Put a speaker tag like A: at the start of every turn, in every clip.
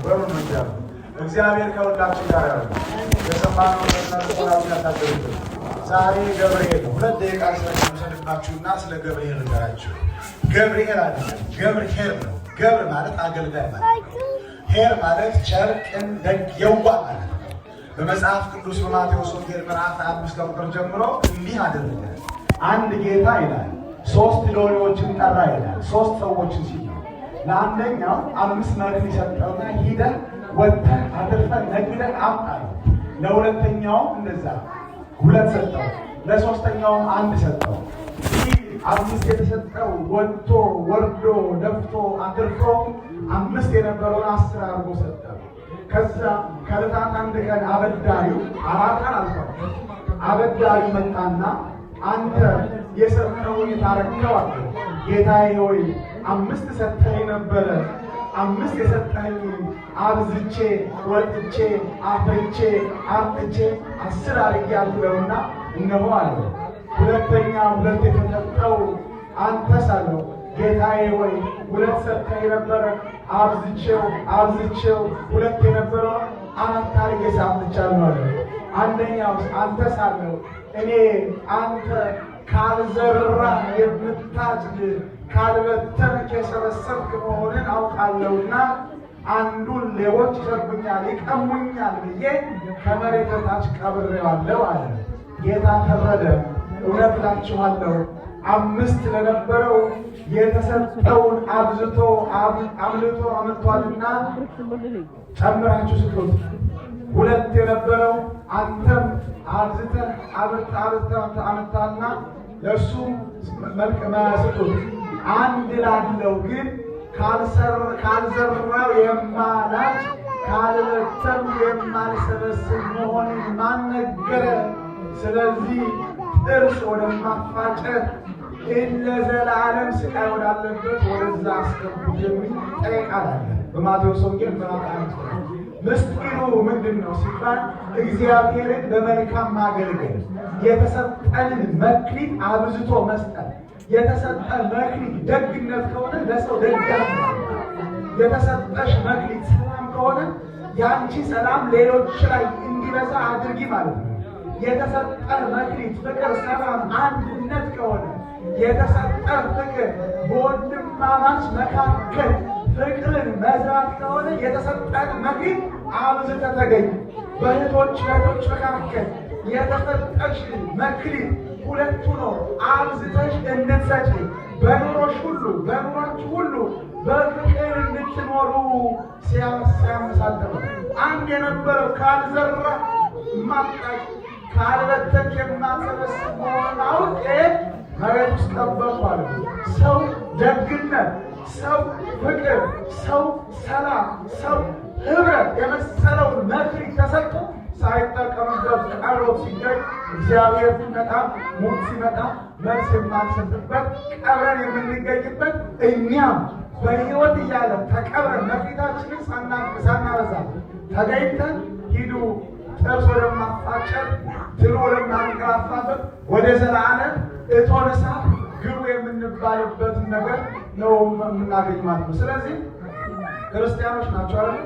A: በሩን እንዲያሉ እግዚአብሔር ከሁላችን ጋር ያሉ የሰማነው ተናግሯል ያታደርኩ ዛሬ ገብርኤል 2 ደቂቃ ስለምሰልባችሁና ስለ ገብርኤል ልንገራችሁ። ገብርኤል አይደለም ገብርሄር ነው። ገብር ማለት አገልጋይ ማለት ነው። ሄር ማለት ቸር፣ ቅን፣ ደግ፣ የዋህ ማለት ነው። በመጽሐፍ ቅዱስ በማቴዎስ ወንጌል ምዕራፍ 5 ቁጥር ጀምሮ እንዲህ አደረገ። አንድ ጌታ ይላል 3 ሎሌዎችን ጠራ ይላል። 3 ሰዎችን ሲል ለአንደኛው 5 መክሊት ሰጠውና ሂደህ ወጥተህ አትርፈህ ነግደህ አምጣ። ለሁለተኛው እንደዛ 2 ሰጠው። ለሶስተኛውም 1 ሰጠው። ይህ 5 የተሰጠው ወጥቶ ወርዶ ደፍቶ አትርፎ 5 የነበረውን 10 አድርጎ ሰጠው። ከዛ ከዕለታት አንድ ቀን አበዳሪው 4 ቀን አልፏል። አበዳሪው መጣና አንተ የሰጠውን የታረከው አለ። ጌታዬ ሆይ 5 ሰጠኸኝ ነበረ፣ 5 የሰጠኸኝ አብዝቼ ወጥቼ አፍርቼ አርጥቼ 10 አድርጌአለሁና እነሆ አለ። ሁለተኛ 2 የተሰጠው አንተስ አለው። ጌታዬ ሆይ 2 ሰጠኸኝ ነበረ፣ አብዝቼው 2 የነበረው 4 አድርጌ አምጥቻለሁ አለ። አንደኛው አንተስ አለው። እኔ አንተ ካልዘራ የምታጭድ ካልበተንክ የሰበሰብክ መሆንን አውቃለሁና አንዱን ሌቦች ይሰርቁኛል ይቀሙኛል ብዬ ከመሬት በታች ቀብሬዋለሁ አለ። ጌታ ፈረደ። እውነት እላችኋለሁ 5 ለነበረው የተሰጠውን አብዝቶ አምልቶ አምልቷልና ጨምራችሁ ስጡት። 2 የነበረው አንተም አብዝተህ አመጣና ለእሱ መልክ ስጡት። 1 ላለው ግን ካልዘራው የማላጭ ካልበተኑ የማልሰበስብ መሆንን ማን ነገረ? ስለዚህ ጥርስ ወደማፋጨት ለዘላለም ስቃይ ወዳለበት ወደዛ አስገቡት የሚል ጥሬ ቃል አለ በማቴዎስ ወንጌል ምዕራፍ 5። ምስጢሩ ምንድን ነው ሲባል እግዚአብሔርን በመልካም ማገልገል፣ የተሰጠንን መክሊት አብዝቶ መስጠት። የተሰጠ መክሊት ደግነት ከሆነ ለሰው ደጋግ፣ የተሰጠሽ መክሊት ሰላም ከሆነ ያንቺ ሰላም ሌሎች ላይ እንዲበዛ አድርጊ ማለት ነው። የተሰጠ መክሊት ፍቅር፣ ሰላም፣ አንድነት ከሆነ የተሰጠ ፍቅር በወንድማማች መካከል ፍቅርን መዝራት ከሆነ የተሰጠን መክሊት አብዝተህ ተገኝ። በእህቶች መካከል የተሰጠሽ መክሊት 2 ነው። አብዝተሽ እንድትሰጪ በኑሮሽ ሁሉ በፍቅር እንድትኖሩ ሲያመሳደሩ 1 የነበረው ካልዘራ ማጣት ካልበተንክ የማትሰበስብ መሆኑን አውቄ መሬት ውስጥ ጠበቅኩ አለ። ሰው ደግነት፣ ሰው ፍቅር፣ ሰው ሰላም፣ ሰው ህብረት የመሰለውን መክሊት ተሰጥቶ ሳይጠቀምበት ቀርቦ ሲገኝ እግዚአብሔር ሲመጣ ሞት ሲመጣ መልስ የማንሰጥበት ቀብረን የምንገኝበት እኛም በሕይወት እያለን ተቀብረን መክሊታችንን ሳናበዛ ተገኝተን ሂዱ ጥርስ ወደማፋጨት ትሉ ወደማንቀላፋበት ወደ ዘላለም እቶነ እሳት ግቡ የምንባልበትን ነገር ነው የምናገኝ ማለት ነው። ስለዚህ ክርስቲያኖች ናቸው አይደል?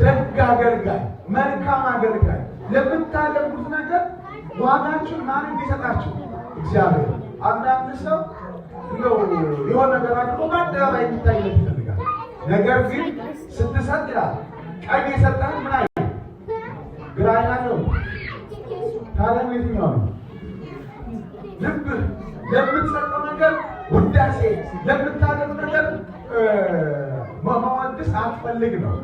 A: ደግ አገልጋይ፣ መልካም አገልጋይ ለምታደርጉት ነገር ዋጋችሁን ማን እንዲሰጣችሁ? እግዚአብሔር። አንዳንድ ሰው እንደው የሆነ ነገር አድርጎ በአደባባይ እንዲታይለት ይፈልጋል። ነገር ግን ስትሰጥ ይላል ቀኝ የሰጠህን ምን አይ ግራ አይናለው ታለም የትኛው ነው? ልብህ ለምትሰጠው ነገር ውዳሴ ለምታደርግ ነገር መዋደስ አትፈልግ ነው።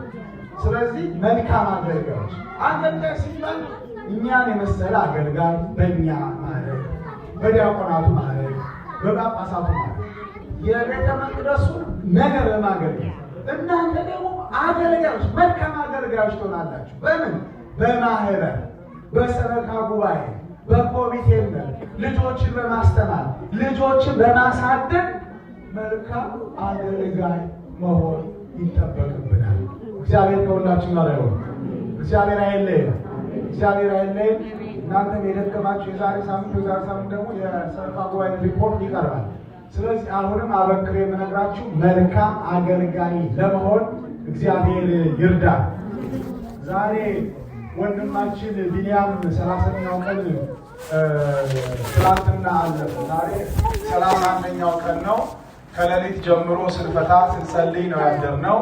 A: ስለዚህ መልካም አገልጋዮች አገልጋይ ሲባል እኛን የመሰለ አገልጋይ በእኛ ማለት በዲያቆናቱ ማለት በጳጳሳቱ ማለት የቤተ መቅደሱ ነገር በማገልገል እናንተ ደግሞ አገልጋዮች መልካም አገልጋዮች ትሆናላችሁ። በምን? በማህበር፣ በሰበካ ጉባኤ፣ በኮሚቴነት ልጆችን በማስተማር ልጆችን በማሳደግ መልካም አገልጋይ መሆን ይጠበቅብናል። እግዚአብሔር ከሁላችን ጋር ይሁን። እግዚአብሔር አይለየን። እግዚአብሔር አይለየን። እናንተም የደከማችሁ የዛሬ ሳምንት ደግሞ የሰበካ ጉባኤ ሪፖርት ይቀርባል። ስለዚህ አሁንም አበክሬ የምነግራችሁ መልካም አገልጋይ ለመሆን እግዚአብሔር ይርዳል። ዛሬ ወንድማችን ቢንያም 30ኛው ቀን ትናንትና አለፈ። ዛሬ 31ኛው ቀን ነው። ከሌሊት ጀምሮ ስንፈታ ስንጸልይ ነው ያደርነው።